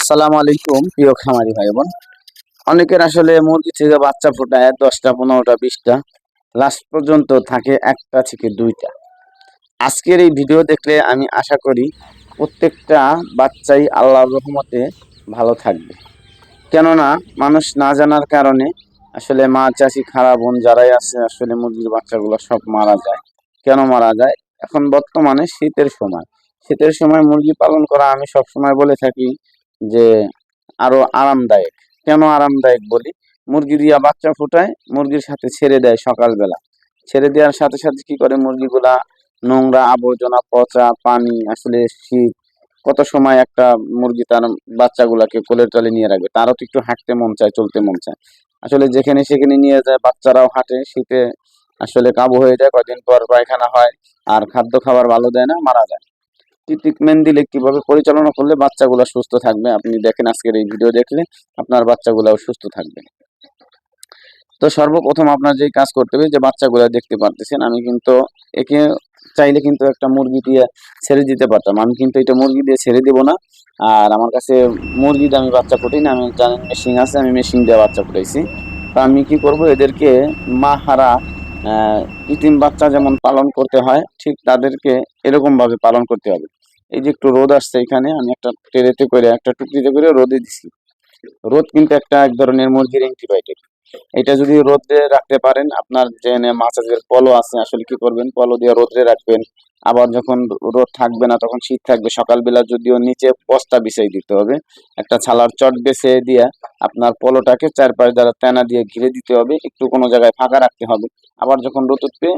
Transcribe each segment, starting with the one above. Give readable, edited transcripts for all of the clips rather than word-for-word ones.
আসসালামু আলাইকুম প্রিয় খামারি ভাই বোন। অনেকের আসলে মুরগি থেকে বাচ্চা ফোটায় 10টা 15টা 20টা, লাস্ট পর্যন্ত থাকে একটা থেকে দুইটা। আজকের এই ভিডিও দেখলে আমি আশা করি প্রত্যেকটা বাচ্চাই আল্লাহর রহমতে ভালো থাকবে। কেননা মানুষ না জানার কারণে আসলে মা চাষি খারাপ বোন যারাই আছে আসলে মুরগির বাচ্চাগুলো সব মারা যায়। কেন মারা যায়? এখন বর্তমানে শীতের সময় মুরগি পালন করা আমি সব সময় বলে থাকি যে আরো আরামদায়ক। কেন আরামদায়ক বলি? মুরগি দিয়া বাচ্চা ফুটায়, মুরগির সাথে ছেড়ে দেয় সকালবেলা। ছেড়ে দেওয়ার সাথে সাথে কি করে মুরগিগুলা নোংরা আবর্জনা পচা পানি আসলে শীত কত সময় একটা মুরগি তার বাচ্চাগুলাকে কোলের তলে নিয়ে রাখবে, তারও তো একটু হাঁটতে মন চায়, চলতে মন চায়। আসলে যেখানে সেখানে নিয়ে যায়, বাচ্চারাও হাঁটে, শীতে আসলে কাবু হয়ে যায়, কয়দিন পর পায়খানা হয়, আর খাদ্য খাবার ভালো দেয় না, মারা যায়। কি ট্রিটমেন্ট দিলে কিভাবে পরিচালনা করলে বাচ্চাগুলো সুস্থ থাকবে আপনি দেখেন আজকের এই ভিডিও দেখলে আপনার বাচ্চাগুলাও সুস্থ থাকবে। তো সর্বপ্রথম আপনার যেই কাজ করতে হবে, যে বাচ্চাগুলো দেখতে পারতেছেন, আমি কিন্তু একে চাইলে কিন্তু একটা মুরগি দিয়ে ছেড়ে দিতে পারতাম, আমি কিন্তু এটা মুরগি দিয়ে ছেড়ে দিব না। আর আমার কাছে মুরগি দিয়ে আমি বাচ্চা ফুটাই না, আমি জানেন মেশিন আছে, আমি মেশিন দিয়ে বাচ্চা ফুটাইছি। তো আমি কি করব, এদেরকে মা হারা কৃত্রিম বাচ্চা যেমন পালন করতে হয়, ঠিক তাদেরকে এরকম ভাবে পালন করতে হবে। এই যে একটু রোদ আসছে, এখানে আমি একটা ট্রেতে করে একটা টুকরিতে করে রোদে দিছি। রোদ কিন্তু এক ধরনের মুরগির অ্যান্টিবায়োটিক। এটা যদি রোদে রাখতে পারেন, আপনার যে মাছের পলো আছে, আসলে কি করবেন, পলো দিয়ে রোদে রাখবেন। আবার যখন রোদ থাকবে না, তখন শীত থাকবে, সকালবেলা যদিও নিচে বস্তা বিছাই দিতে হবে, একটা ছালার চট বেছে দিয়ে আপনার পলোটাকে চারপাশ দ্বারা তেনা দিয়ে ঘিরে দিতে হবে, একটু কোনো জায়গায় ফাঁকা রাখতে হবে। আবার যখন রোদ উঠবে,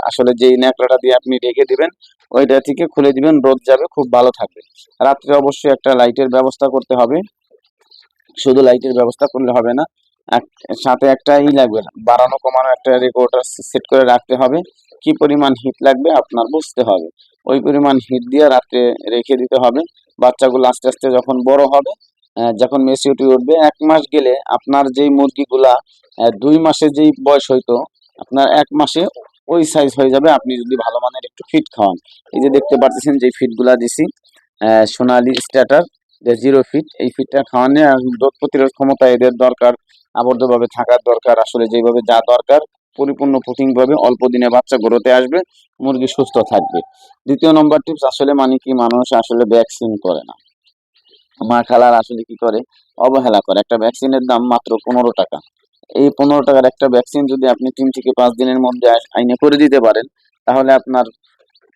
আসলে যেই ন্যাকড়াটা দিয়ে আপনি রেখে দিবেন, ওইটা থেকে খুলে দিবেন, রোদ যাবে, খুব ভালো থাকবে। রাত্রে অবশ্যই একটা লাইটের ব্যবস্থা করতে হবে, শুধু লাইটের ব্যবস্থা করলে হবে না, সাথে একটা লাগবে, বাড়ানো কমানো একটা রেকর্ডার সেট করে রাখতে হবে। কি পরিমাণ হিট লাগবে আপনার বুঝতে হবে, ওই পরিমাণ হিট দিয়ে রাত্রে রেখে দিতে হবে। বাচ্চাগুলো আস্তে আস্তে যখন বড় হবে, যখন মেচিউরিটি উঠবে, 1 মাস গেলে আপনার যেই মুরগিগুলা 2 মাসে যেই বয়স হইতো, আপনার 1 মাসে ওই সাইজ হয়ে যাবে, আপনি যদি ভালো মানের একটু ফিট খাওয়ান। এই যে দেখতে পাচ্ছেন যে ফিটগুলা দিছি, সোনালি স্ট্যাটার 0 ফিট, এই ফিটটা খাওয়ানো আর রোগ প্রতিরোধ ক্ষমতা এদের দরকার, আবদ্ধভাবে থাকার দরকার, আসলে যেভাবে যা দরকার পরিপূর্ণ প্রোটিন পাবে, অল্প দিনে বাচ্চা গ্রোথে আসবে, মুরগি সুস্থ থাকবে। দ্বিতীয় নম্বর টিপস, আসলে মানে কি, মানুষ আসলে ভ্যাকসিন করে না, মা খালার আসলে কি করে, অবহেলা করে। একটা ভ্যাকসিনের দাম মাত্র 15 টাকা। এই 15 টাকার একটা ভ্যাকসিন যদি আপনি 3 থেকে 5 দিনের মধ্যে আইনে করে দিতে পারেন, তাহলে আপনার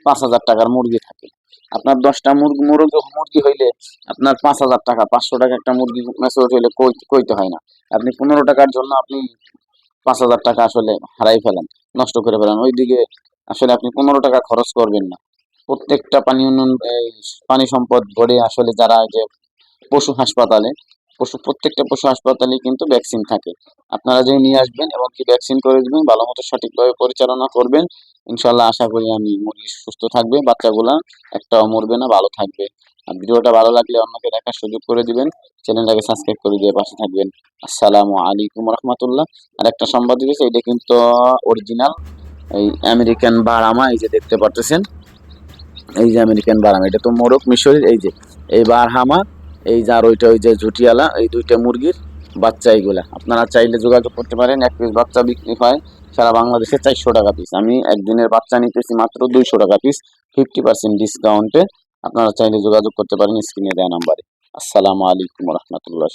5,000 টাকার মুরগি থাকে। আপনার 10টা মুরগি হইলে আপনার 5,000 টাকা, 500 টাকা একটা মুরগি ম্যাচিওর হইলে কইতে হয় না। আপনি 15 টাকার জন্য আপনি 5,000 টাকা আসলে হারাই ফেলেন, নষ্ট করে ফেলেন। ওইদিকে আসলে আপনি 15 টাকা খরচ করবেন না। প্রত্যেকটা পানি উন্নয়ন পানি সম্পদ বোর্ডে আসলে যারা যে পশু হাসপাতালে, প্রত্যেকটা পশু হাসপাতালে কিন্তু ভ্যাকসিন থাকে। আপনারা যে নিয়ে আসবেন এবং কি ভ্যাকসিন করে দিবেন, ভালো মতো সঠিকভাবে পরিচালনা করবেন, ইনশাল্লাহ আশা করি আমি মুরগি সুস্থ থাকবে, বাচ্চাগুলা একটাও মরবে না, ভালো থাকবে। আর ভিডিওটা ভালো লাগলে অন্যকে দেখার সুযোগ করে দিবেন, চ্যানেলটাকে সাবস্ক্রাইব করে দিয়ে পাশে থাকবেন। আসসালামু আলাইকুম রহমতুল্লাহ। আর একটা সংবাদ দিয়েছে, এটা কিন্তু অরিজিনাল এই আমেরিকান বারামা, এই যে দেখতে পারতেছেন, এই যে আমেরিকান বারামা, এটা তো মোরগ মিশরের, এই যে এই বারহামা, এই যার ওইটা ওই যে জুটিয়ালা, এই দুইটা মুরগির বাচ্চা, এইগুলা আপনারা চাইলে যোগাযোগ করতে পারেন। 1 পিস বাচ্চা বিক্রি হয় সারা বাংলাদেশে 400 টাকা পিস, আমি একদিনের বাচ্চা নিতেছি মাত্র 200 টাকা পিস, 50% ডিসকাউন্টে। আপনারা চাইলে যোগাযোগ করতে পারেন স্ক্রিনে দেওয়া নাম্বারে। আসসালামু আলাইকুম রহমতুল্লাহ।